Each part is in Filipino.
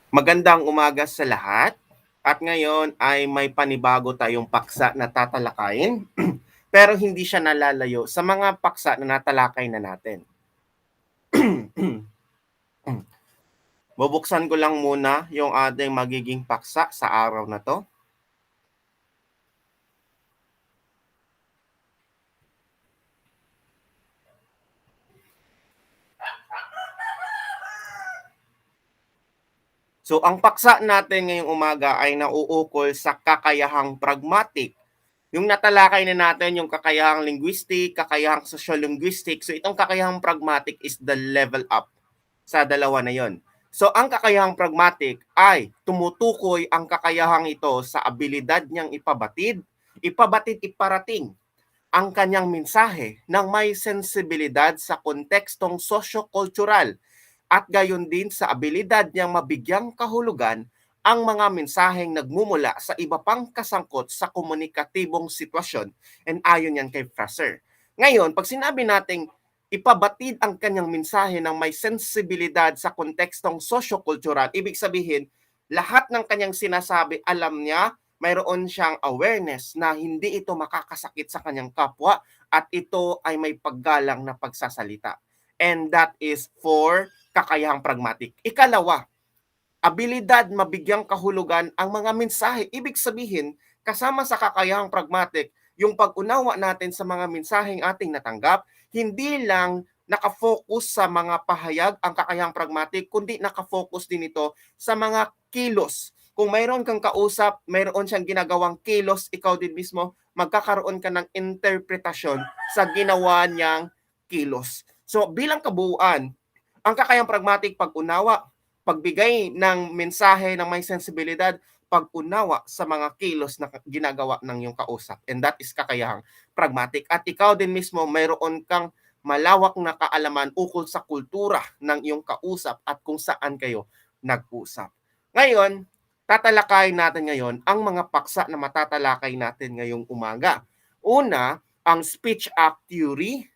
Magandang umaga sa lahat. At ngayon ay may panibago tayong paksa na tatalakayin, pero hindi siya nalalayo sa mga paksa na natalakay na natin. Bubuksan ko lang muna yung ating magiging paksa sa araw na 'to. So ang paksa natin ngayong umaga ay nauukol sa kakayahang pragmatic. Yung natalakay na natin yung kakayahang linguistic, kakayahang sociolinguistic. So itong kakayahang pragmatic is the level up sa dalawa na yon. So ang kakayahang pragmatic ay tumutukoy ang kakayahang ito sa abilidad niyang iparating ang kanyang mensahe ng may sensibilidad sa kontekstong sosyo-kultural at gayon din sa abilidad niyang mabigyang kahulugan ang mga mensaheng nagmumula sa iba pang kasangkot sa komunikatibong sitwasyon, and ayon yan kay Fraser. Ngayon, pag sinabi nating ipabatid ang kanyang mensahe ng may sensibilidad sa kontekstong sosyo-kultural, ibig sabihin, lahat ng kanyang sinasabi, alam niya, mayroon siyang awareness na hindi ito makakasakit sa kanyang kapwa at ito ay may paggalang na pagsasalita. And that is for kakayahang pragmatic. Ikalawa, abilidad mabigyang kahulugan ang mga mensahe. Ibig sabihin, kasama sa kakayahang pragmatic, yung pag-unawa natin sa mga mensaheng ating natanggap, hindi lang nakafocus sa mga pahayag ang kakayahang pragmatic, kundi nakafocus din ito sa mga kilos. Kung mayroon kang kausap, mayroon siyang ginagawang kilos, ikaw din mismo, magkakaroon ka ng interpretasyon sa ginawa niyang kilos. So bilang kabuuan, ang kakayang pragmatic pag-unawa, pagbigay ng mensahe ng may sensibilidad, pag-unawa sa mga kilos na ginagawa ng iyong kausap. And that is kakayahang pragmatic. At ikaw din mismo, mayroon kang malawak na kaalaman ukol sa kultura ng iyong kausap at kung saan kayo nag-usap. Ngayon, tatalakayin natin ngayon ang mga paksa na matatalakay natin ngayong umaga. Una, ang speech act theory.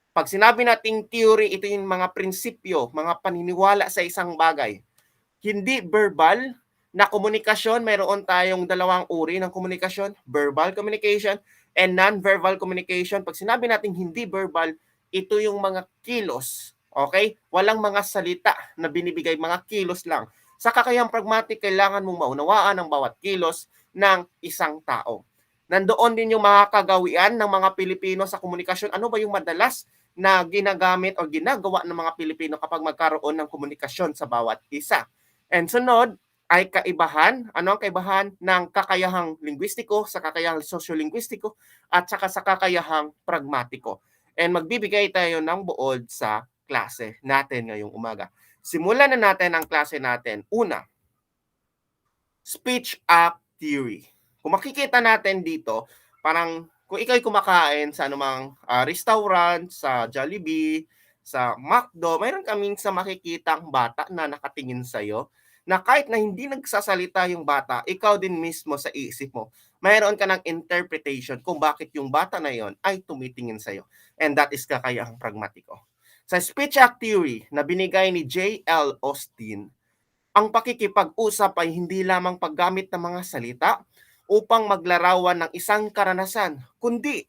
Pag sinabi nating theory, ito yung mga prinsipyo, mga paniniwala sa isang bagay. Hindi verbal na komunikasyon, mayroon tayong dalawang uri ng komunikasyon, verbal communication and non-verbal communication. Pag sinabi nating hindi verbal, ito yung mga kilos. Okay? Walang mga salita na binibigay, mga kilos lang. Sa kakayahang pragmatic, kailangan mong maunawaan ang bawat kilos ng isang tao. Nandoon din yung mga kagawian ng mga Pilipino sa komunikasyon. Ano ba yung madalas na ginagamit o ginagawa ng mga Pilipino kapag magkaroon ng komunikasyon sa bawat isa? And sunod ay kaibahan. Ano ang kaibahan ng kakayahang linguistiko sa kakayahang sosyolinguistiko at saka sa kakayahang pragmatiko. And magbibigay tayo ng buod sa klase natin ngayong umaga. Simulan na natin ang klase natin. Una, speech act theory. Kung makikita natin dito, parang kung ikaw'y kumakain sa anumang restaurant, sa Jollibee, sa McDo, mayroon kaming sa makikitang bata na nakatingin sa'yo na kahit na hindi nagsasalita yung bata, ikaw din mismo sa isip mo, mayroon ka ng interpretation kung bakit yung bata na yon ay tumitingin sa'yo. And that is kakayahang pragmatiko. Sa speech act theory na binigay ni J.L. Austin, ang pakikipag-usap ay hindi lamang paggamit ng mga salita upang maglarawan ng isang karanasan, kundi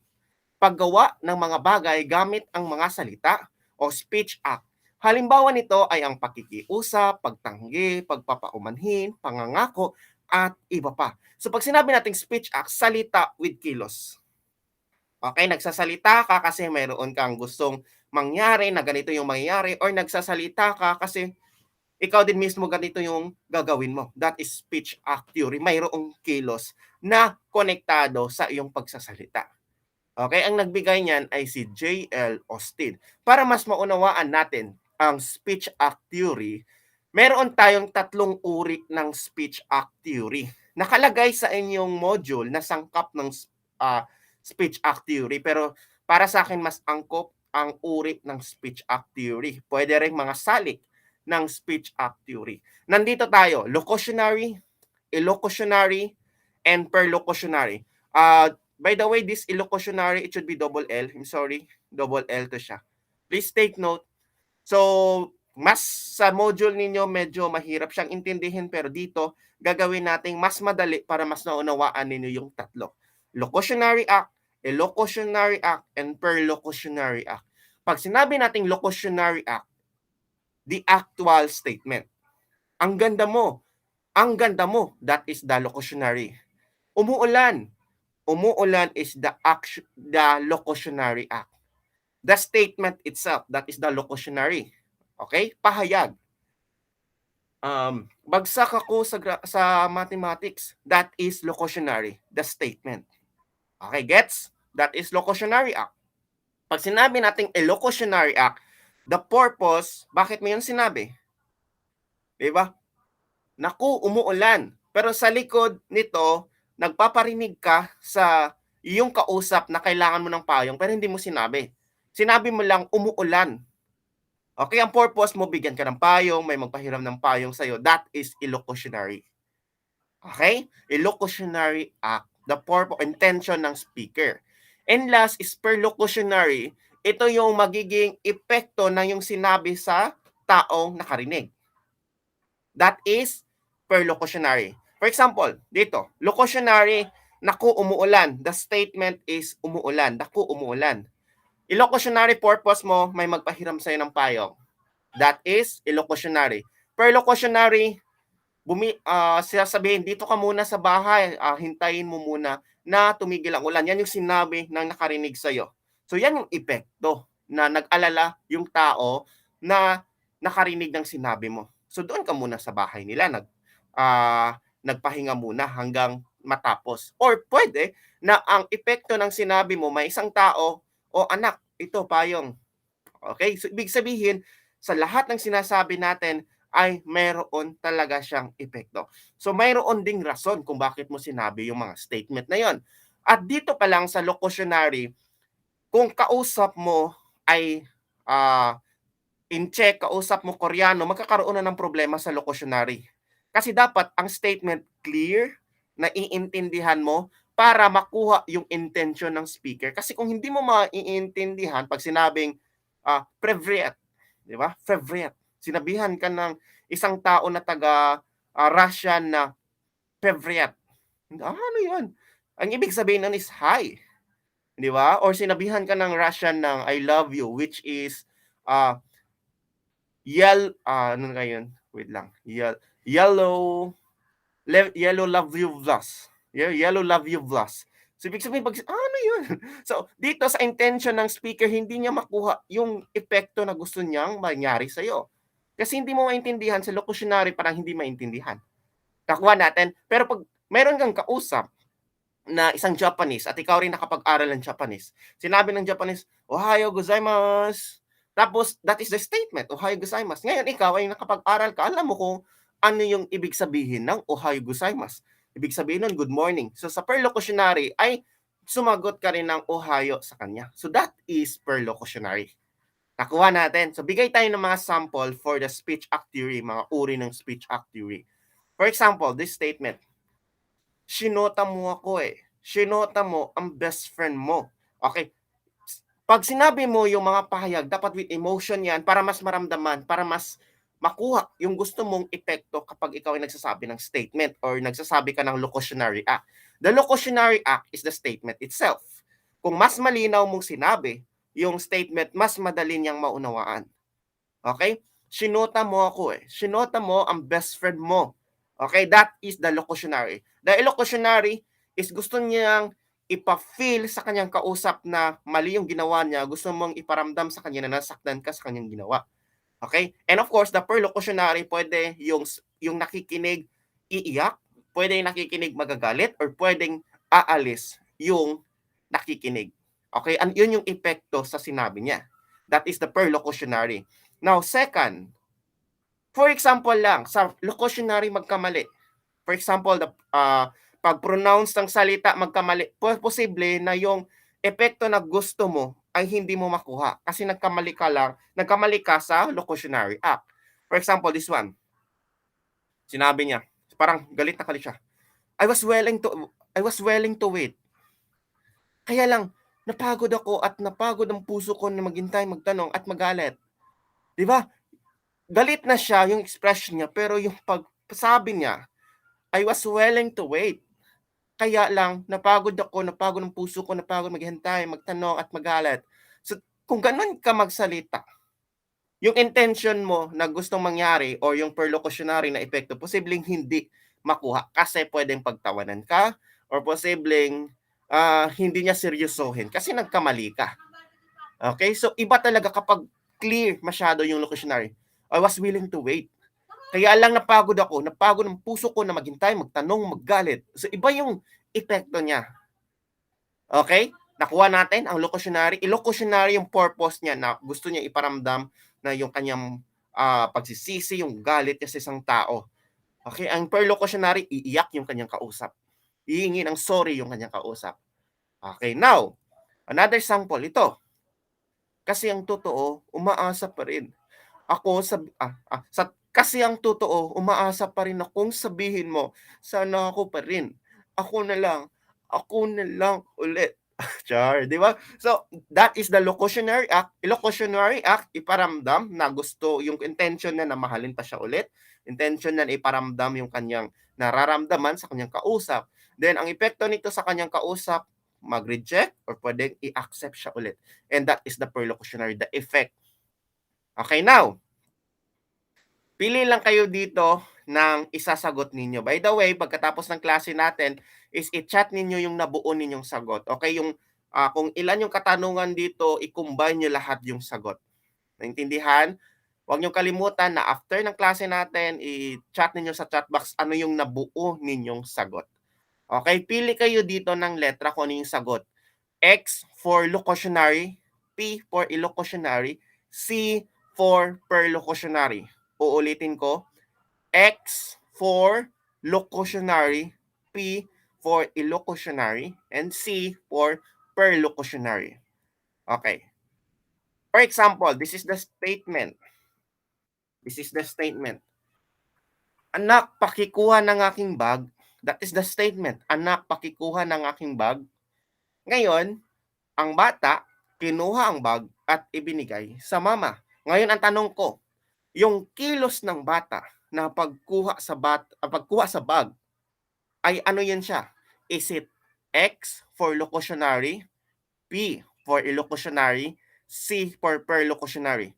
paggawa ng mga bagay gamit ang mga salita o speech act. Halimbawa nito ay ang pakikiusap, pagtanggi, pagpapaumanhin, pangangako, at iba pa. So pag sinabi nating speech act, salita with kilos. Okay, nagsasalita ka kasi mayroon kang gustong mangyari na ganito yung mangyayari or nagsasalita ka kasi ikaw din mismo ganito yung gagawin mo. That is speech act theory. Mayroong kilos na konektado sa iyong pagsasalita. Okay, ang nagbigay niyan ay si J.L. Austin. Para mas maunawaan natin ang speech act theory, meron tayong tatlong uri ng speech act theory. Nakalagay sa inyong module na sangkap ng speech act theory, pero para sa akin mas angkop ang uri ng speech act theory. Pwede rin mga salik ng speech act theory. Nandito tayo, locutionary, illocutionary, and perlocutionary. By the way, this illocutionary, it should be double L. I'm sorry, double L to siya. Please take note. So, mas sa module ninyo medyo mahirap siyang intindihin pero dito gagawin nating mas madali para mas naunawaan ninyo yung tatlo. Locutionary act, elocutionary act, and perlocutionary act. Pag sinabi nating locutionary act, the actual statement. Ang ganda mo, that is the locutionary. Umuulan, umuulan is the locutionary act. The statement itself, that is the locutionary. Okay? Pahayag. Bagsak ako sa mathematics, that is locutionary, the statement. Okay, gets? That is locutionary act. Pag sinabi nating elocutionary act, the purpose, bakit mo yun sinabi? Diba? Naku, umuulan. Pero sa likod nito, nagpaparinig ka sa iyong kausap na kailangan mo ng payong pero hindi mo sinabi. Sinabi mo lang umuulan. Okay, ang purpose mo, bigyan ka ng payong, may magpahiram ng payong sa'yo. That is elocutionary. Okay? Elocutionary act. The purpose, intention ng speaker. And last is perlocutionary. Ito yung magiging epekto ng yung sinabi sa taong nakarinig. That is perlocutionary. For example, dito, locutionary, naku, umuulan. The statement is umuulan. Naku, umuulan. Elocutionary purpose mo, may magpahiram sa'yo ng payong. That is elocutionary. Perlocutionary, sasabihin, dito ka muna sa bahay, hintayin mo muna na tumigil ang ulan. Yan yung sinabi ng nakarinig sa'yo. So yan yung epekto na nag-alala yung tao na nakarinig ng sinabi mo. So doon ka muna sa bahay nila, nagpahinga muna hanggang matapos. Or pwede na ang epekto ng sinabi mo, may isang tao, o anak, ito payong. Okay? So ibig sabihin, sa lahat ng sinasabi natin ay mayroon talaga siyang epekto. So mayroon ding rason kung bakit mo sinabi yung mga statement na yon. At dito pa lang sa locutionary, kung kausap mo ay in check, kausap mo Koreano, magkakaroon na ng problema sa locutionary. Kasi dapat ang statement clear, na iintindihan mo para makuha yung intention ng speaker. Kasi kung hindi mo maiintindihan pag sinabing favorite, di ba? Favorite. Sinabihan ka ng isang tao na taga Russian na favorite. Ano 'yun? Ang ibig sabihin nun is hi. Di ba? Or sinabihan ka ng Russian ng I love you, which is ano nga yun? Wait lang. Yellow love you plus. Yellow love you plus. So, ibig sabihin, ano yun? So, dito sa intention ng speaker, hindi niya makuha yung epekto na gusto niyang mangyari sa'yo. Kasi hindi mo maintindihan, sa locutionary parang hindi maintindihan. Nakuha natin. Pero pag meron kang kausap na isang Japanese at ikaw rin nakapag-aral ng Japanese, sinabi ng Japanese, Ohayo gozaimasu. Tapos, that is the statement, Ohayo gozaimasu. Ngayon, ikaw ay nakapag-aral ka, alam mo kung ano yung ibig sabihin ng Ohayo gozaimasu. Ibig sabihin nun, good morning. So, sa perlocutionary ay sumagot ka rin ng Ohayo sa kanya. So, that is perlocutionary. Nakuha natin. So, bigay tayo ng mga sample for the speech act theory, mga uri ng speech act theory. For example, this statement, Shinota mo ako eh. Shinota mo ang best friend mo. Okay. Pag sinabi mo yung mga pahayag, dapat with emotion yan para mas maramdaman, para mas makuha yung gusto mong epekto kapag ikaw ay nagsasabi ng statement or nagsasabi ka ng locutionary act. The locutionary act is the statement itself. Kung mas malinaw mong sinabi yung statement, mas madali niyang maunawaan. Okay? Shinota mo ako eh. Shinota mo ang best friend mo. Okay? That is the locutionary. The elocutionary is gusto niyang ipa-feel sa kanyang kausap na mali yung ginawa niya, gusto mong iparamdam sa kanya na nasaktan ka sa kanyang ginawa. Okay? And of course, the perlocutionary, pwede yung nakikinig iiyak, pwede yung nakikinig magagalit, or pwedeng aalis yung nakikinig. Okay? And yun yung epekto sa sinabi niya. That is the perlocutionary. Now, second, for example lang, sa locutionary magkamali. For example, pag-pronounce ng salita magkamali, posible na yung epekto na gusto mo ay hindi mo makuha kasi nagkamali ka sa locutionary act. For example, this one. Sinabi niya, parang galit siya. I was willing to wait. Kaya lang, napagod ako at napagod ang puso ko na maghintay, magtanong at magalit. Di ba? galit na siya yung expression niya, pero yung pagsabi niya, I was willing to wait. Kaya lang napagod ang puso ko, napagod maghintay, magtanong at magalit. So, kung gano'n ka magsalita, yung intention mo na gustong mangyari or yung perlocutionary na epekto, posibleng hindi makuha kasi puwedeng pagtawanan ka or posibleng, hindi niya seryosohin kasi nagkamali ka. Okay? So, iba talaga kapag clear masyado yung locutionary. I was willing to wait. Kaya lang napagod ang puso ko na maghintay, magtanong, maggalit. So, iba yung epekto niya. Okay? Nakuha natin ang locutionary. Ilocutionary yung purpose niya na gusto niya iparamdam na yung kanyang pagsisisi, yung galit niya sa isang tao. Okay? Ang perlocutionary, iiyak yung kanyang kausap. Hihingi ng sorry yung kanyang kausap. Okay, now, another sample ito. Kasi ang totoo, umaasa pa rin. Kasi ang totoo, umaasa pa rin akong sabihin mo, sana ako pa rin. Ako na lang ulit. Char, di ba? So, that is the locutionary act. Locutionary act, iparamdam na gusto, yung intention na mahalin pa siya ulit. Intention na iparamdam yung kanyang nararamdaman sa kanyang kausap. Then, ang epekto nito sa kanyang kausap, mag-reject or pwedeng i-accept siya ulit. And that is the perlocutionary, the effect. Okay, now, pili lang kayo dito ng isasagot ninyo. By the way, pagkatapos ng klase natin, is i-chat ninyo yung nabuo ninyong sagot. Okay, yung kung ilan yung katanungan dito, i-combine nyo lahat yung sagot. Naintindihan? Huwag nyo kalimutan na after ng klase natin, i-chat ninyo sa chat box ano yung nabuo ninyong sagot. Okay, pili kayo dito ng letra kung ano yung sagot. X for locutionary, P for illocutionary, C for perlocutionary. Uulitin ko, X for locutionary, P for illocutionary, and C for perlocutionary. Okay. For example, this is the statement. Anak, pakikuha ng aking bag. That is the statement. Anak, pakikuha ng aking bag. Ngayon, ang bata, kinuha ang bag at ibinigay sa mama. Ngayon, ang tanong ko, yung kilos ng bata na pagkuha sa bag, ay ano yan siya? Is it X for locutionary, P for illocutionary, C for perlocutionary?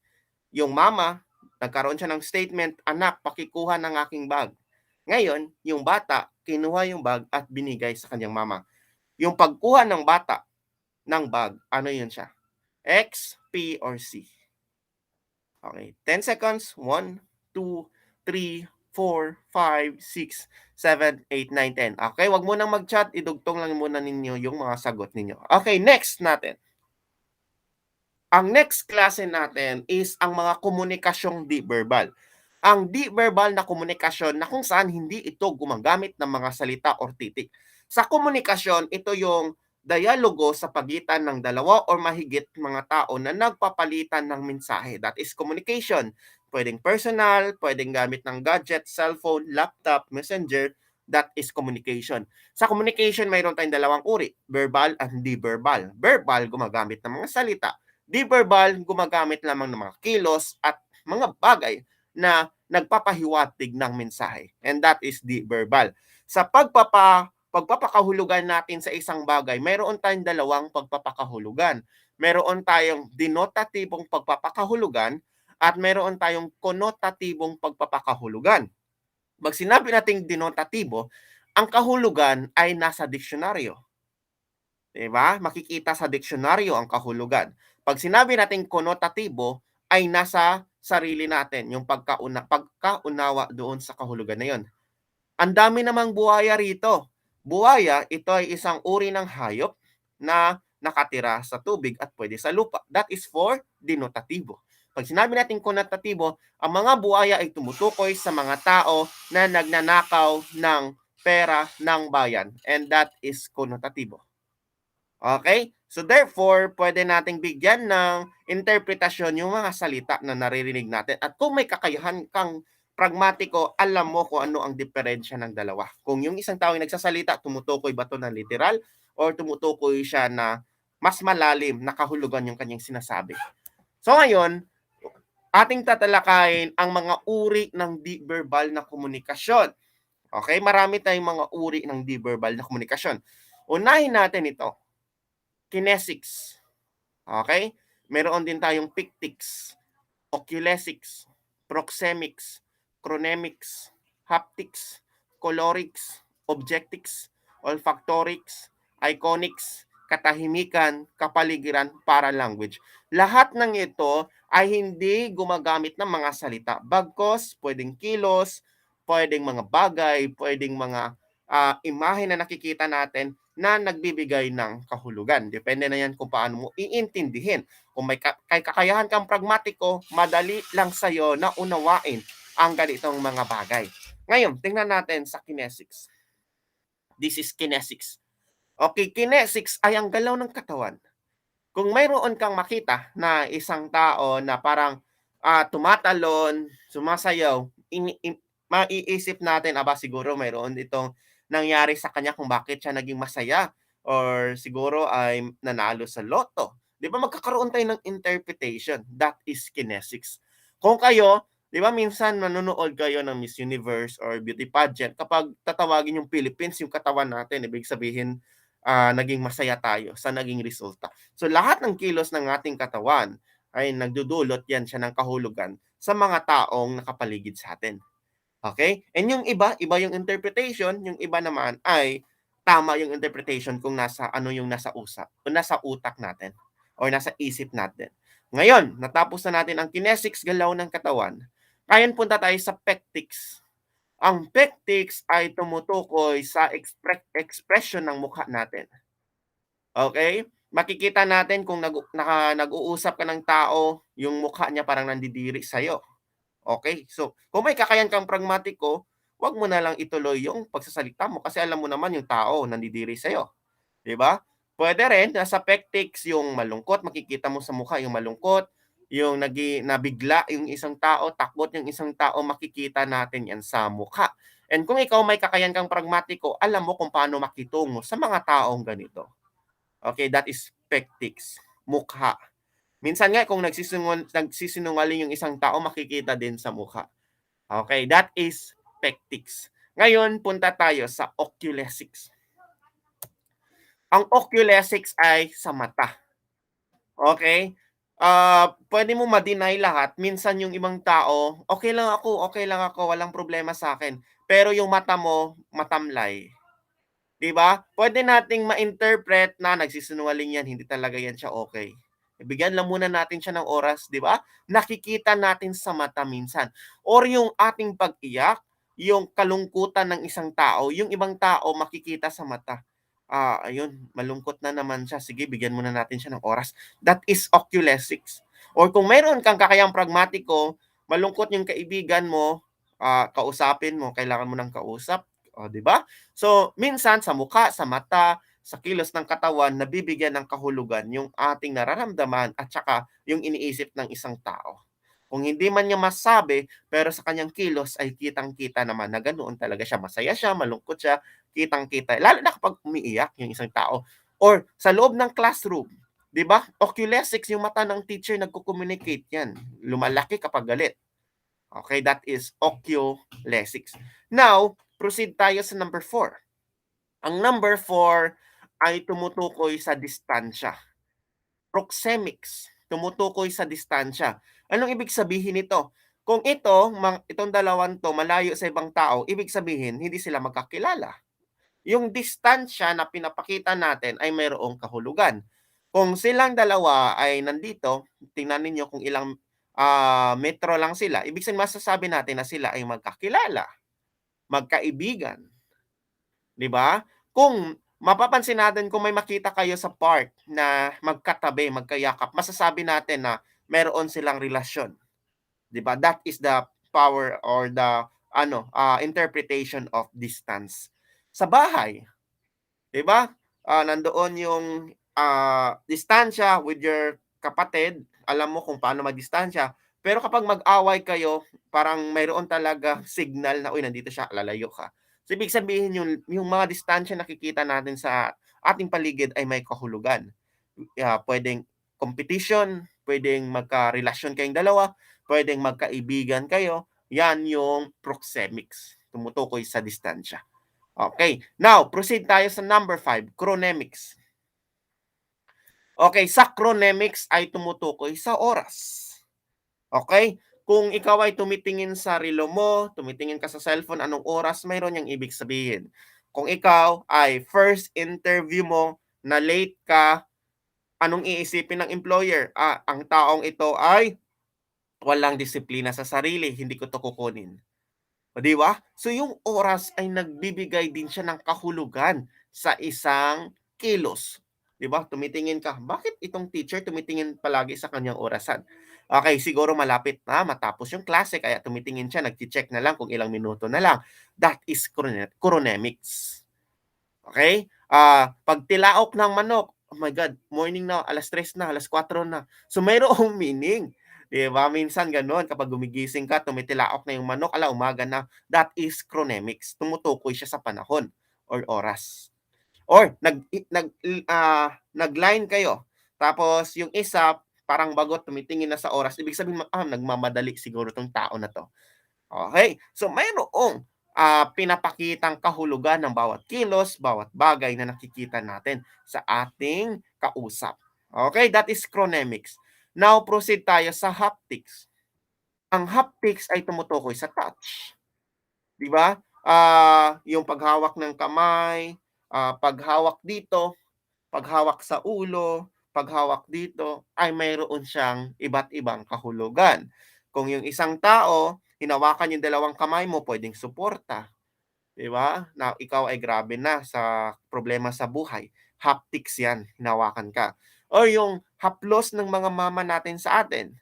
Yung mama, nagkaroon siya ng statement, anak, pakikuha ng aking bag. Ngayon, yung bata, kinuha yung bag at binigay sa kanyang mama. Yung pagkuha ng bata ng bag, ano yun siya? X, P, or C? Okay, 10 seconds. 1, 2, 3, 4, 5, 6, 7, 8, 9, 10. Okay, wag mo nang mag-chat. Idugtong lang muna ninyo yung mga sagot ninyo. Okay, next natin. Ang next klase natin is ang mga komunikasyong di-verbal. Ang di-verbal na komunikasyon na kung saan hindi ito gumagamit ng mga salita or titik. Sa komunikasyon, ito yung dialogo sa pagitan ng dalawa or mahigit mga tao na nagpapalitan ng mensahe. That is communication. Pwedeng personal, pwedeng gamit ng gadget, cellphone, laptop, messenger. That is communication. Sa communication, mayroon tayong dalawang uri, verbal and di-verbal. Verbal, gumagamit ng mga salita. Di-verbal, gumagamit lamang ng mga kilos at mga bagay na nagpapahiwatig ng mensahe. And that is di-verbal. Sa pagpapakahulugan natin sa isang bagay, mayroon tayong dalawang pagpapakahulugan. Meron tayong denotatibong pagpapakahulugan at meron tayong konotatibong pagpapakahulugan. Pag sinabi nating denotatibo, ang kahulugan ay nasa diksyonaryo. Diba? Makikita sa diksyonaryo ang kahulugan. Pag sinabi nating konotatibo, ay nasa sarili natin, yung pagkaunawa doon sa kahulugan na yun. Ang dami namang buhaya rito. Buhaya, ito ay isang uri ng hayop na nakatira sa tubig at pwede sa lupa. That is for denotatibo. Pag sinabi natin konotatibo, ang mga buhaya ay tumutukoy sa mga tao na nagnanakaw ng pera ng bayan. And that is konotatibo. Okay? So therefore, pwede nating bigyan ng interpretasyon yung mga salita na naririnig natin. At kung may kakayahan kang pragmatiko, alam mo kung ano ang diferensya ng dalawa. Kung yung isang tao ay nagsasalita, tumutukoy ba ito na literal or tumutukoy siya na mas malalim na kahulugan yung kanyang sinasabi. So ngayon, Ating tatalakayin ang mga uri ng di-verbal na komunikasyon. Okay, marami tayong mga uri ng di-verbal na komunikasyon. Unahin natin ito, kinesics. Okay? Meron din tayong pictics, oculesics, proxemics, chronemics, haptics, colorics, objectics, olfactorics, iconics, katahimikan, kapaligiran, paralanguage. Lahat ng ito ay hindi gumagamit ng mga salita. Bagkos, pwedeng kilos, pwedeng mga bagay, pwedeng mga imahe na nakikita natin na nagbibigay ng kahulugan. Depende na yan kung paano mo iintindihin. Kung may kakayahan kang pragmatiko, madali lang sa'yo na unawain ang ganitong mga bagay. Ngayon, tingnan natin sa kinesics. This is kinesics. Okay, kinesics ay ang galaw ng katawan. Kung mayroon kang makita na isang tao na parang tumatalon, sumasayaw, maiisip natin, aba siguro mayroon itong nangyari sa kanya kung bakit siya naging masaya or siguro ay nanalo sa loto. 'Di ba magkakaroon tayo ng interpretation. That is kinesics. Kung kayo, 'di ba minsan manonood kayo ng Miss Universe or beauty pageant, kapag tatawagin yung Philippines, yung katawan natin, ibig sabihin naging masaya tayo sa naging resulta. So lahat ng kilos ng ating katawan ay nagdudulot yan siya ng kahulugan sa mga taong nakapaligid sa atin. Okay? And yung iba yung interpretation, yung iba naman ay tama yung interpretation kung nasa ano yung nasa usap, o nasa utak natin or nasa isip natin. Ngayon, natapos na natin ang kinesics, galaw ng katawan. Ngayon punta tayo sa pectics. Ang pectics ay tumutukoy sa expression ng mukha natin. Okay? Makikita natin kung nag-uusap ka ng tao, yung mukha niya parang nandidiri sa'yo. Okay? So, kung may kakayahan kang pragmatiko, 'wag mo na lang ituloy yung pagsasalita mo kasi alam mo naman yung tao nandidiri sa'yo, 'di ba? Puwede rin nasa pectics yung malungkot, makikita mo sa mukha yung malungkot, yung nabigla yung isang tao, takot yung isang tao, makikita natin 'yan sa mukha. And kung ikaw may kakayahan kang pragmatiko, alam mo kung paano makitungo sa mga taong ganito. Okay, that is pectics, mukha. Minsan nga kung nagsisinungaling yung isang tao, makikita din sa mukha. Okay, that is pectics. Ngayon, punta tayo sa oculesics. Ang oculesics ay sa mata. Okay? Puwede mo ma-deny lahat. Minsan yung ibang tao, okay lang ako, walang problema sa akin. Pero yung mata mo, matamlay. 'Di ba? Puwede nating ma-interpret na nagsisinungaling 'yan, hindi talaga 'yan siya okay. Bigyan lang muna natin siya ng oras, 'di ba? Nakikita natin sa mata minsan or yung ating pag-iyak, yung kalungkutan ng isang tao, yung ibang tao makikita sa mata. Ayun, malungkot na naman siya, sige bigyan muna natin siya ng oras. That is oculesics. Or kung mayroon kang kakayahang pragmatiko, malungkot yung kaibigan mo, kausapin mo, kailangan mo ng kausap, 'di ba? So, minsan sa mukha, sa mata, sa kilos ng katawan, nabibigyan ng kahulugan yung ating nararamdaman at saka yung iniisip ng isang tao. Kung hindi man niya masabi, pero sa kanyang kilos ay kitang-kita naman na ganoon talaga siya. Masaya siya, malungkot siya, kitang-kita. Lalo na kapag umiiyak yung isang tao. Or sa loob ng classroom, 'di ba? Oculesics, yung mata ng teacher nagko-communicate yan. Lumalaki kapag galit. Okay, that is oculesics. Now, proceed tayo sa number 4. Ang number 4 ay tumutukoy sa distansya. Proxemics, tumutukoy sa distansya. Anong ibig sabihin nito? Kung itong dalawang 'to malayo sa ibang tao, ibig sabihin hindi sila magkakilala. Yung distansya na pinapakita natin ay mayroong kahulugan. Kung silang dalawa ay nandito, tingnan ninyo kung ilang metro lang sila, ibig sabihin masasabi natin na sila ay magkakilala, magkaibigan. 'Di ba? Kung mapapansin natin kung may makita kayo sa park na magkatabi, magkayakap, masasabi natin na meron silang relasyon, 'di ba? That is the power or the interpretation of distance. Sa bahay, 'di ba? Nandoon yung distansya with your kapatid, alam mo kung paano magdistansya. Pero kapag mag-away kayo, parang mayroon talaga signal na, uy, nandito siya, lalayo ka. So, ibig sabihin yung mga distansya nakikita natin sa ating paligid ay may kahulugan. Puwedeng competition, puwedeng magkarelasyon kayong dalawa, puwedeng magkaibigan kayo, yan yung proxemics, tumutukoy sa distansya. Okay, now proceed tayo sa number 5, chronemics. Okay, sa chronemics ay tumutukoy sa oras. Okay? Kung ikaw ay tumitingin sa relo mo, tumitingin ka sa cellphone, anong oras, mayroon yang ibig sabihin. Kung ikaw ay first interview mo na late ka, anong iisipin ng employer? Ang taong ito ay walang disiplina sa sarili, hindi ko 'to kukunin. O, 'di ba? So, yung oras ay nagbibigay din siya ng kahulugan sa isang kilos, 'di ba? Tumitingin ka, bakit itong teacher tumitingin palagi sa kanyang orasan? Okay, siguro malapit na matapos yung klase kaya tumitingin siya, nagche-check na lang kung ilang minuto na lang. That is chronemics. Okay? Pagtilaok ng manok, oh my God, morning na, 3:00 na, 4:00 na. So, mayroong meaning, 'di ba? Minsan gano'n kapag gumigising ka, tumitilaok na yung manok, umaga na. That is chronemics. Tumutukoy siya sa panahon or oras. Or nag-line kayo, tapos yung isa parang bagot tumitingin na sa oras, ibig sabihin, nagmamadali siguro 'tong tao na 'to. Okay, so mayroong, pinapakitang kahulugan ng bawat kilos, bawat bagay na nakikita natin sa ating kausap. Okay, that is chronemics. Now proceed tayo sa haptics. Ang haptics ay tumutukoy sa touch, 'di ba? Yung paghawak ng kamay, paghawak dito, paghawak sa ulo, paghawak dito, ay mayroon siyang iba't ibang kahulugan. Kung yung isang tao, hinawakan yung dalawang kamay mo, puwedeng suporta, 'di ba? Na ikaw ay grabe na sa problema sa buhay, haptics 'yan, hinawakan ka. O yung haplos ng mga mama natin sa atin,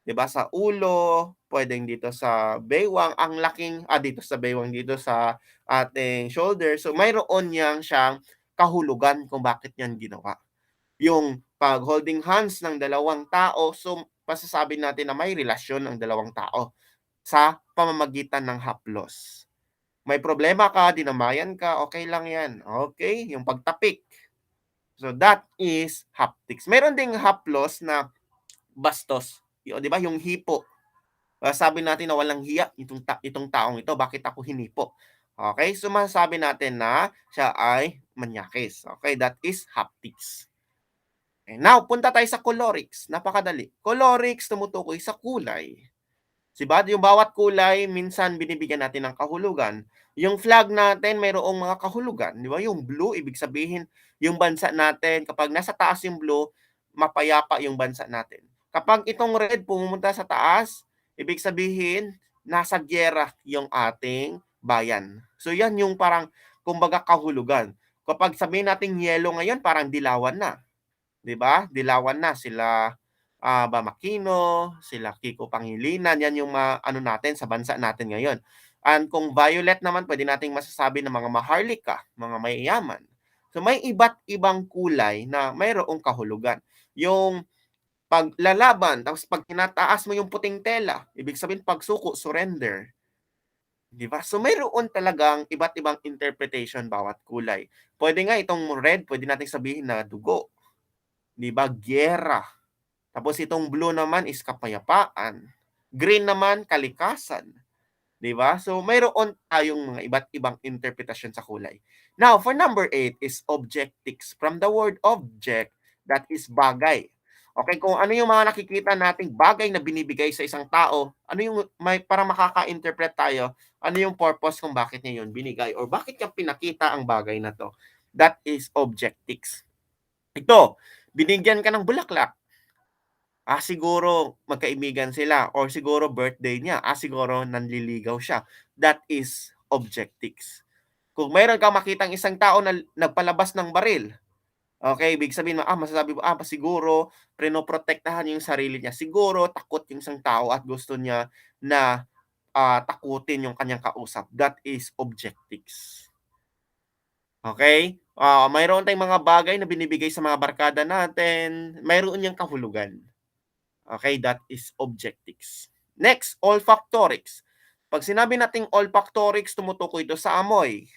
'di ba, sa ulo, puwedeng dito sa baywang, ang laking dito sa baywang, dito sa ating shoulder. So, mayroon siyang kahulugan kung bakit niyan ginawa. Yung pag-holding hands ng dalawang tao, so masasabi natin na may relasyon ang dalawang tao sa pamamagitan ng haplos. May problema ka, dinamayan ka, okay lang 'yan, okay? Yung pagtapik, so that is haptics. Meron ding haplos na bastos, 'di ba, yung hipo. Sabi natin na walang hiya itong taong ito, bakit ako hinipo? Okay, so masasabi natin na siya ay manyakis. Okay, that is haptics. Now punta tayo sa colorics, napakadali. Colorics tumutukoy sa kulay. 'Di ba, yung bawat kulay minsan binibigyan natin ng kahulugan. Yung flag natin mayroong mga kahulugan, 'di ba? Yung blue ibig sabihin yung bansa natin kapag nasa taas yung blue, mapayapa yung bansa natin. Kapag itong red pumunta sa taas, ibig sabihin nasa giyera yung ating bayan. So yan yung parang kumbaga kahulugan. Kapag sabihin nating yellow ngayon, parang dilawan na. 'Di ba? Dilawan na sila, Bam Aquino, sila Kiko Pangilinan, yan yung ano natin sa bansa natin ngayon. And kung violet naman, pwede nating masasabi na mga maharlika, mga mayayaman. So may iba't ibang kulay na mayroong kahulugan. Yung paglalaban, tapos 'pag tinataas mo yung puting tela, ibig sabihin pagsuko, surrender, 'di ba? So mayroon talagang iba't ibang interpretation bawat kulay. Pwede nga itong red, pwede nating sabihin na dugo, 'di ba, giyera. Tapos itong blue naman is kapayapaan. Green naman kalikasan, 'di ba? So mayroon tayong mga iba't ibang interpretasyon sa kulay. Now, for number 8 is objectics. From the word object, that is bagay. Okay, kung ano yung mga nakikita nating bagay na binibigay sa isang tao, ano yung may para makaka-interpret tayo, ano yung purpose kung bakit niya yun binigay or bakit niya pinakita ang bagay na 'to. That is objectics. Ito, binigyan ka ng bulaklak. Siguro magkaibigan sila or siguro birthday niya. Siguro nanliligaw siya. That is objectics. Kung mayroon kang makitang isang tao na nagpalabas ng baril, okay, ibig sabihin mo, masasabi mo, siguro prinoprotektahan yung sarili niya. Siguro takot yung isang tao at gusto niya na takutin yung kanyang kausap. That is objectics. Okay? Mayroon tayong mga bagay na binibigay sa mga barkada natin. Mayroon niyang kahulugan. Okay, that is objectics. Next, olfactorics. Pag sinabi nating olfactorics, tumutukoy ito sa amoy.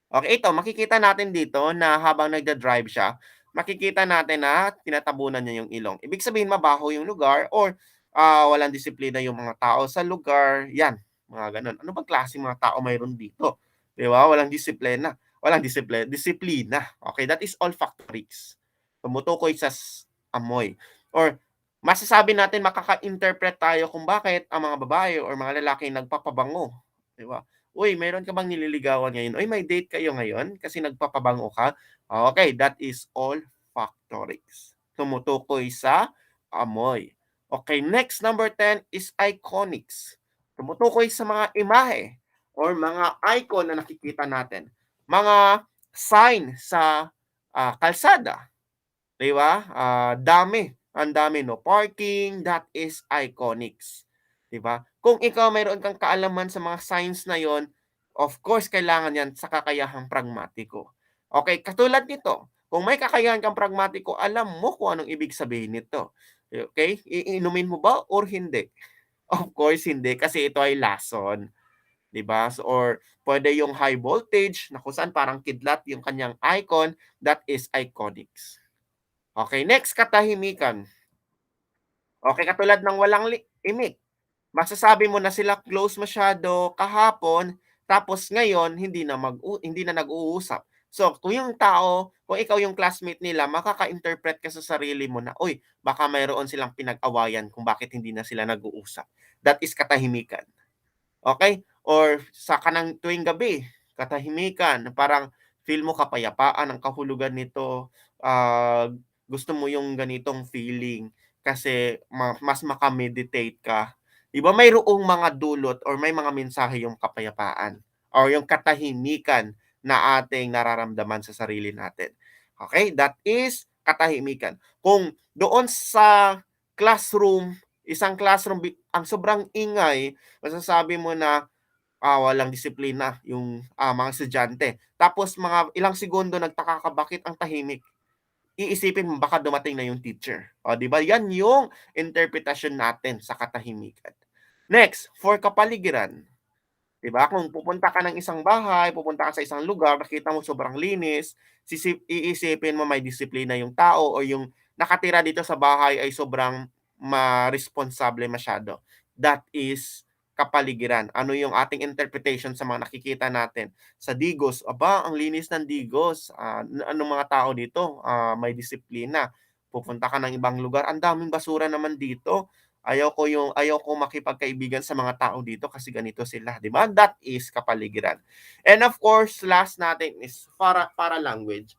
Okay, ito, makikita natin dito na habang nagda-drive siya, makikita natin na tinatabunan niya yung ilong. Ibig sabihin, mabaho yung lugar or walang disiplina yung mga tao sa lugar, yan, mga gano'n. Ano bang klaseng mga tao mayroon dito? 'Di ba? Walang disiplina. Okay, that is olfactories. Tumutukoy sa amoy or masasabi natin makaka-interpret tayo kung bakit ang mga babae or mga lalaki nagpapabango, 'di ba? "Uy, meron ka bang nililigawan ngayon? Uy, may date kayo ngayon kasi nagpapabango ka?" Okay, that is olfactories. Tumutukoy sa amoy. Okay, next number 10 is iconics. Tumutukoy sa mga imahe or mga icon na nakikita natin. Mga sign sa kalsada, 'di ba? Ang dami, no parking, that is iconics, 'di ba? Kung ikaw mayroon kang kaalaman sa mga signs na 'yon, of course kailangan 'yan sa kakayahang pragmatiko. Okay, katulad nito, kung may kakayahan kang pragmatiko, alam mo kung anong ibig sabihin nito. Okay, iinumin mo ba or hindi? Of course hindi, kasi ito ay lason, 'di ba? So, or puwede yung high voltage na kung saan parang kidlat yung kanyang icon, that is iconics. Okay, next, katahimikan. Okay, katulad ng walang imik. Masasabi mo na sila close masyado kahapon, tapos ngayon hindi na nag-uusap. So, kung ikaw yung classmate nila, makaka-interpret ka sa sarili mo na, "Uy, baka mayroon silang pinag-awayan kung bakit hindi na sila nag-uusap." That is katahimikan. Okay? Or sa kanang tuwing gabi, katahimikan, parang feel mo kapayapaan ang kahulugan nito, gusto mo yung ganitong feeling kasi mas maka-meditate ka. 'Di ba mayroong mga dulot or may mga mensahe yung kapayapaan or yung katahimikan na ating nararamdaman sa sarili natin. Okay, that is katahimikan. Kung doon sa classroom, isang classroom ang sobrang ingay, masasabi mo na, walang disiplina yung, mga estudyante. Tapos mga ilang segundo nagtaka ka bakit ang tahimik. Iisipin mo baka dumating na yung teacher. O 'di ba, yan yung interpretasyon natin sa katahimikan. Next, for kapaligiran. 'Di ba, kung pupunta ka ng isang bahay, pupunta ka sa isang lugar, nakita mo sobrang linis, iisipin mo may disiplina yung tao o yung nakatira dito sa bahay ay sobrang responsable masyado. That is kapaligiran. Ano yung ating interpretation sa mga nakikita natin sa Digos, "Aba, ang linis ng Digos, anong mga tao dito, may disiplina." Pupunta ka ng ibang lugar, "Ang daming basura naman dito." Ayaw ko makipagkaibigan sa mga tao dito kasi ganito sila, 'di ba? That is kapaligiran. And of course, last natin is para language.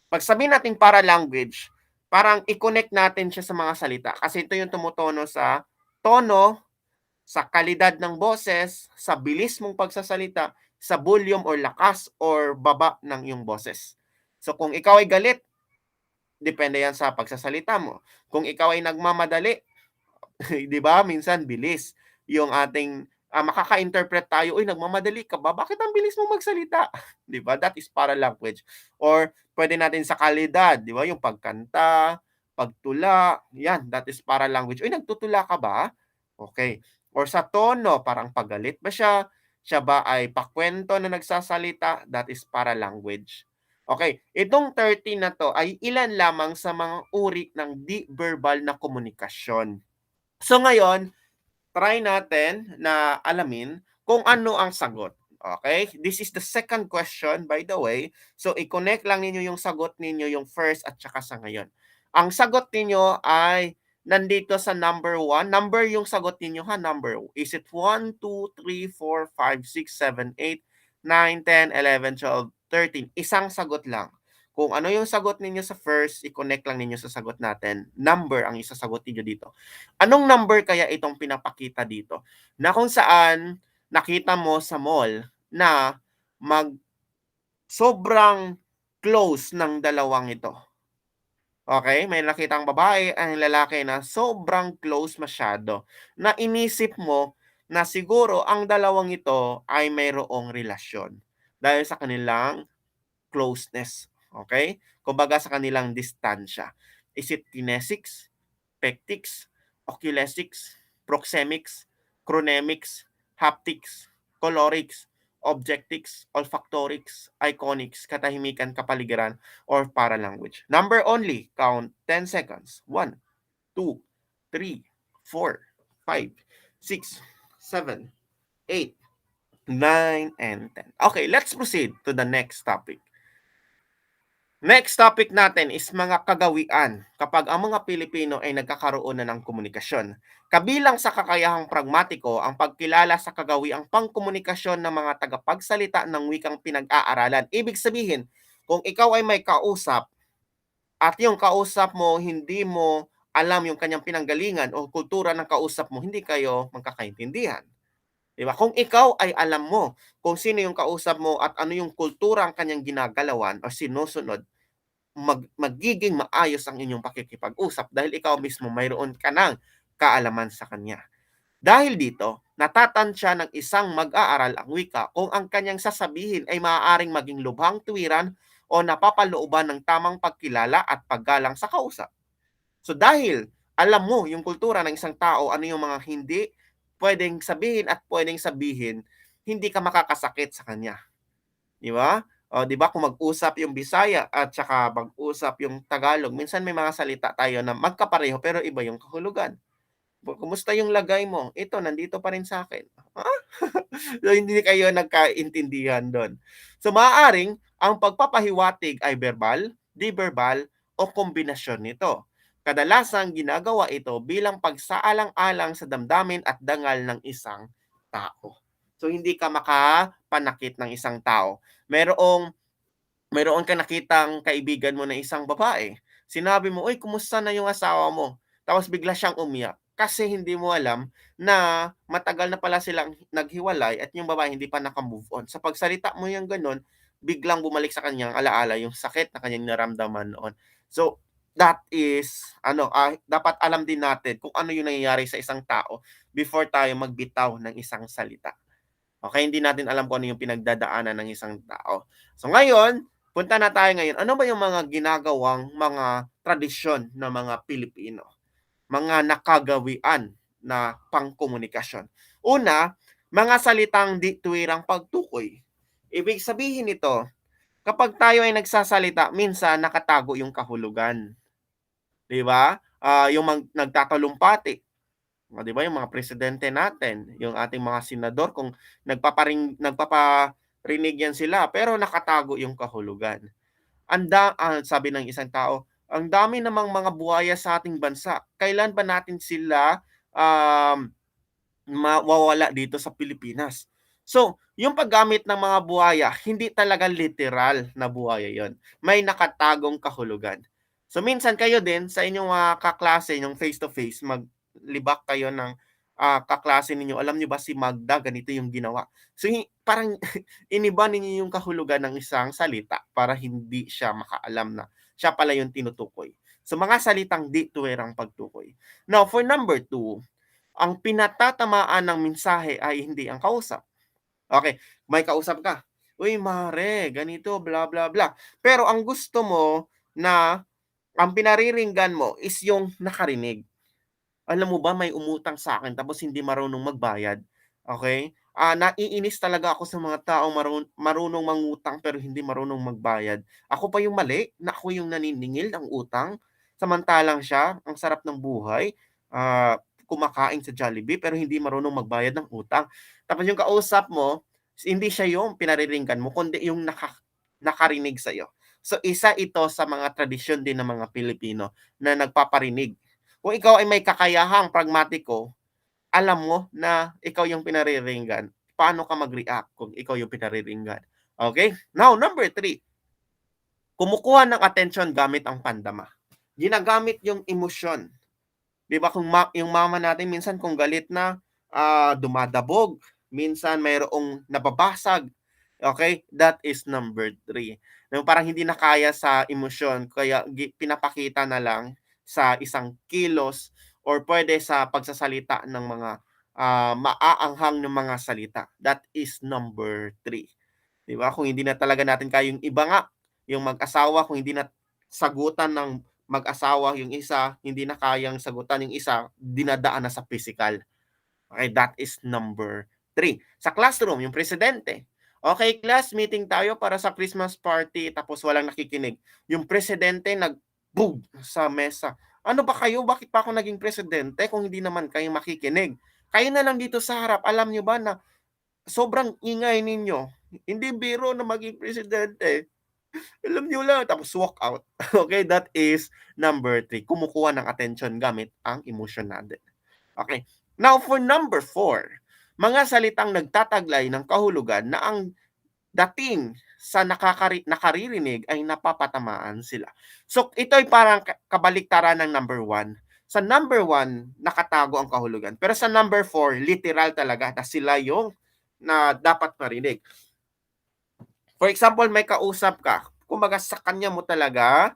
'Pag sabihin nating para language, parang i-connect natin siya sa mga salita kasi ito yung tumutono sa tono, sa kalidad ng boses, sa bilis mong pagsasalita, sa volume or lakas or baba ng iyong boses. So kung ikaw ay galit, depende yan sa pagsasalita mo. Kung ikaw ay nagmamadali, 'di ba, minsan bilis yung ating, makaka-interpret tayo, "Uy, nagmamadali ka ba? Bakit ang bilis mo magsalita?" 'Di ba, that is para language. Or puwede natin sa kalidad, 'di ba, yung pagkanta, pagtula, 'yan, that is para language. "Uy, nagtutula ka ba?" Okay. Or sa tono, parang pagalit ba siya? Siya ba ay pakuwento na nagsasalita? That is para language. Okay, itong 13 na 'to ay ilan lamang sa mga uri ng di-verbal na komunikasyon. So ngayon, try natin na alamin kung ano ang sagot. Okay? This is the second question, by the way. So i-connect lang ninyo yung sagot ninyo, yung first at saka sa ngayon. Ang sagot ninyo ay nandito sa number 1. Number yung sagot ninyo ha, number. Is it 1, 2, 3, 4, 5, 6, 7, 8, 9, 10, 11, 12, 13? Isang sagot lang. Kung ano yung sagot ninyo sa first, i-connect lang ninyo sa sagot natin. Number ang isasagot ninyo dito. Anong number kaya itong pinapakita dito? Na kung saan nakita mo sa mall na sobrang close ng dalawang ito. Okay, may nakitang babae ang lalaki na sobrang close masyado, na inisip mo na siguro ang dalawang ito ay mayroong relasyon dahil sa kanilang closeness, okay? Kumbaga sa kanilang distansya. Is it kinesics, pectics, oculesics, proxemics, chronemics, haptics, colorics, objectics, olfactorics, iconics, katahimikan, kapaligiran, or paralanguage. Number only, count 10 seconds. 1, 2, 3, 4, 5, 6, 7, 8, 9, and 10. Okay, let's proceed to the next topic. Next topic natin is mga kagawian kapag ang mga Pilipino ay nagkakaroon na ng komunikasyon. Kabilang sa kakayahang pragmatiko ang pagkilala sa kagawiang pangkomunikasyon ng mga tagapagsalita ng wikang pinag-aaralan. Ibig sabihin, kung ikaw ay may kausap at yung kausap mo hindi mo alam yung kanyang pinanggalingan o kultura ng kausap mo, hindi kayo magkakaintindihan. Di ba? Kung ikaw ay alam mo kung sino yung kausap mo at ano yung kultura ang kanyang ginagalawan o sinusunod, magiging maayos ang inyong pakikipag-usap dahil ikaw mismo mayroon ka ng kaalaman sa kanya. Dahil dito, natatansya ng isang mag-aaral ang wika kung ang kanyang sasabihin ay maaaring maging lubhang tuwiran o napapalooban ng tamang pagkilala at paggalang sa kausap. So dahil alam mo yung kultura ng isang tao, ano yung mga hindi pwedeng sabihin, hindi ka makakasakit sa kanya. Di ba? O, di ba kung mag-usap yung Bisaya at saka mag-usap yung Tagalog, minsan may mga salita tayo na magkapareho pero iba yung kahulugan. Kumusta yung lagay mo? Ito, nandito pa rin sa akin. Ha? So, hindi kayo nagkaintindihan doon. So, maaaring ang pagpapahiwatig ay verbal, di-verbal, o kombinasyon nito. Kadalasang ginagawa ito bilang pagsaalang-alang sa damdamin at dangal ng isang tao. So, hindi ka makapanakit ng isang tao. Meron ka nakitang kaibigan mo na isang babae. Sinabi mo, "Uy, kumusta na yung asawa mo?" Tapos bigla siyang umiyak kasi hindi mo alam na matagal na pala silang naghiwalay at yung babae hindi pa naka-move on. Sa pagsalita mo yung gano'n, biglang bumalik sa kanyang alaala yung sakit na kanyang naramdaman noon. So, that is dapat alam din natin kung ano yung nangyayari sa isang tao before tayo magbitaw ng isang salita. Okay, hindi natin alam kung ano yung pinagdadaanan ng isang tao. So ngayon, punta na tayo ngayon. Ano ba yung mga ginagawang mga tradisyon ng mga Pilipino? Mga nakagawian na pangkomunikasyon. Una, mga salitang di tuwirang pagtukoy. Ibig sabihin nito, kapag tayo ay nagsasalita, minsan nakatago yung kahulugan. 'Di ba? Yung nagtatalumpati. O, 'di ba yung mga presidente natin, yung ating mga senador kung nagpaparinig yan sila pero nakatago yung kahulugan. Sabi ng isang tao, "Ang dami namang mga buhaya sa ating bansa. Kailan ba natin sila mawawala dito sa Pilipinas?" So, yung paggamit ng mga buhaya, hindi talaga literal na buhaya yon. May nakatagong kahulugan. So, minsan kayo din sa inyong mga kaklase, yung face-to-face, maglibak kayo ng kaklase ninyo. Alam niyo ba si Magda, ganito yung ginawa. So, parang iniba ninyo yung kahulugan ng isang salita para hindi siya makaalam na siya pala yung tinutukoy. So, mga salitang di tuwirang pagtukoy. Now, for number 2, ang pinatatamaan ng mensahe ay hindi ang kausap. Okay, may kausap ka. "Uy, mare, ganito, bla bla bla." Pero ang gusto mo na ang pinariringgan mo is yung nakarinig. "Alam mo ba may umutang sa akin tapos hindi marunong magbayad." Okay? Naiinis talaga ako sa mga taong marunong mangutang pero hindi marunong magbayad. Ako pa yung mali na ako yung naniningil ng utang, samantalang siya ang sarap ng buhay, kumakain sa Jollibee pero hindi marunong magbayad ng utang. Tapos yung kausap mo, hindi siya yung pinariringgan mo kundi yung nakarinig sa'yo. So, isa ito sa mga tradisyon din ng mga Pilipino na nagpaparinig. Kung ikaw ay may kakayahang pragmatiko, alam mo na ikaw yung pinariringgan, paano ka mag-react kung ikaw yung pinariringgan. Okay? Now, number 3, kumukuha ng atensyon gamit ang pandama. Ginagamit yung emosyon. 'Di ba kung yung mama natin minsan kung galit na, dumadabog, minsan mayroong nababasag. Okay? That is number 3. Yung parang hindi na kaya sa emosyon kaya pinapakita na lang sa isang kilos or pwede sa pagsasalita ng mga, maaanghang ng mga salita. That is number 3. 'Di ba? Kung hindi na talaga natin kaya yung iba nga, yung mag-asawa kung hindi na sagutan ng mag-asawa yung isa, hindi na kayang sagutan yung isa, dinadaan na sa physical. Okay, that is number 3. Sa classroom, yung presidente. Okay, class, meeting tayo para sa Christmas party tapos walang nakikinig. Yung presidente nag-boom sa mesa. Ano ba kayo, bakit pa ako naging presidente kung hindi naman kayo makikinig? Kayo na lang dito sa harap, alam niyo ba na sobrang ingay ninyo, hindi biro na maging presidente. Alam niyo lang, tapos walk out. Okay, that is number 3, kumukuha ng attention gamit ang emosyon natin. Okay, now for number 4, mga salitang nagtataglay ng kahulugan na ang dating sa nakaririnig ay napapatamaan sila. So ito ay parang kabaliktaran ng number 1. Sa number 1, nakatago ang kahulugan. Pero sa number 4, literal talaga na sila yung na dapat marinig. For example, may kausap ka, kumbaga sa kanya mo talaga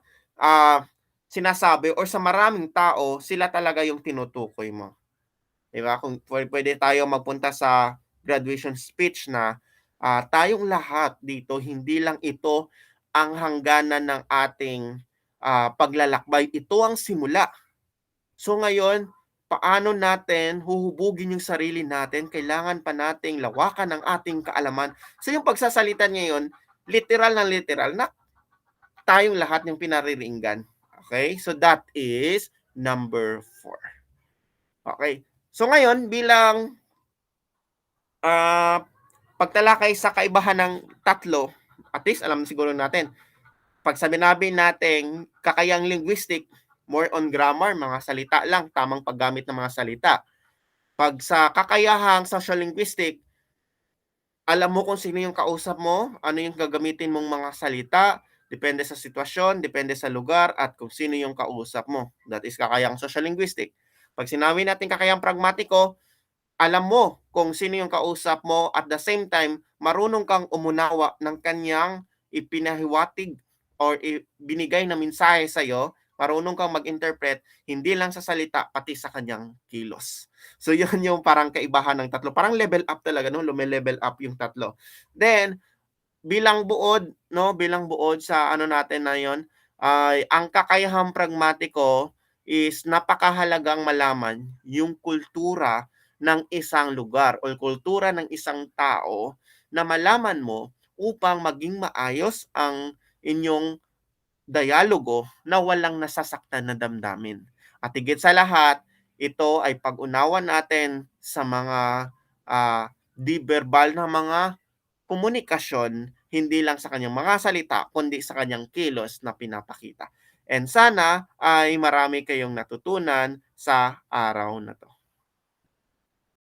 sinasabi, or sa maraming tao, sila talaga yung tinutukoy mo. 'Di ba? Kung pwede tayo magpunta sa graduation speech na tayong lahat dito, hindi lang ito ang hangganan ng ating paglalakbay, ito ang simula. So ngayon, paano natin huhubugin yung sarili natin? Kailangan pa nating lawakan ang ating kaalaman. So yung pagsasalita ngayon, literal na tayong lahat yung pinariringgan. Okay? So that is number 4. Okay. So ngayon, bilang pagtalakay sa kaibahan ng tatlo, at least alam siguro natin, pag sinabi natin kakayang linguistic, more on grammar, mga salita lang, tamang paggamit ng mga salita. Pag sa kakayahang social linguistic, alam mo kung sino yung kausap mo, ano yung gagamitin mong mga salita, depende sa sitwasyon, depende sa lugar, at kung sino yung kausap mo. That is kakayahang social linguistic. Pag sinabi natin kakayahang pragmatiko, alam mo kung sino yung kausap mo, at the same time, marunong kang umunawa ng kanyang ipinahiwatig or binigay na mensahe sa'yo, marunong kang mag-interpret, hindi lang sa salita, pati sa kanyang kilos. So yun yung parang kaibahan ng tatlo. Parang level up talaga, no? Lume-level up yung tatlo. Then, bilang buod sa ano natin na yon, ay ang kakayahang pragmatiko is napakahalagang malaman yung kultura ng isang lugar o kultura ng isang tao, na malaman mo upang maging maayos ang inyong dialogo na walang nasasaktan na damdamin. At higit sa lahat, ito ay pag-unawa natin sa mga di-verbal na mga komunikasyon, hindi lang sa kanyang mga salita, kundi sa kanyang kilos na pinapakita. And sana ay marami kayong natutunan sa araw na to.